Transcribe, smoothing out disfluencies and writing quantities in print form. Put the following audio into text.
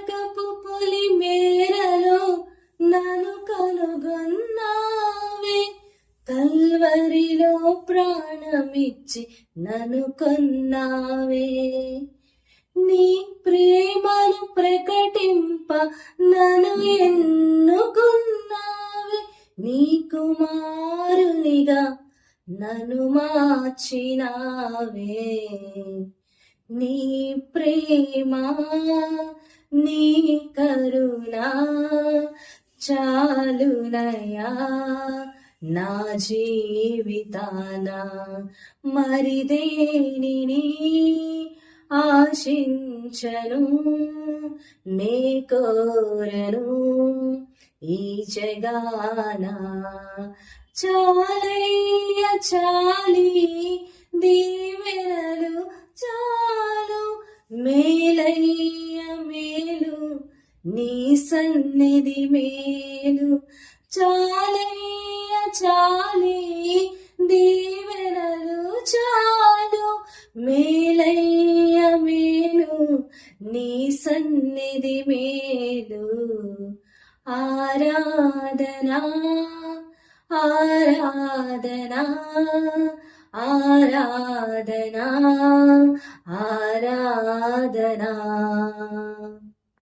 నరకపు పులి మేరలో నన్ను కనుగొన్నావే, కల్వరిలో ప్రాణమిచ్చి నన్ను కొన్నావే. నీ ప్రేమను ప్రకటింప నన్ను ఎన్నుకున్నావే, నీ కుమారునిగా నన్ను మార్చినావే. నీ ప్రేమ నీ కరుణ చాలునయా నా జీవితాన, మరిదేనిని ఆశించను నే కోరను ఈ జగాన. చాలయ్య చాలి దీవెనలు చాలు, మేలయ్య మేలు నీ సన్నిధి మేలు. చాలయ్య చాలి దీవెనలు చాలు, మేలయ్య మేలు నీ సన్నిధి మేలు. ఆరాధనా ఆరాధనా ఆరాధనా ఆరాధనా.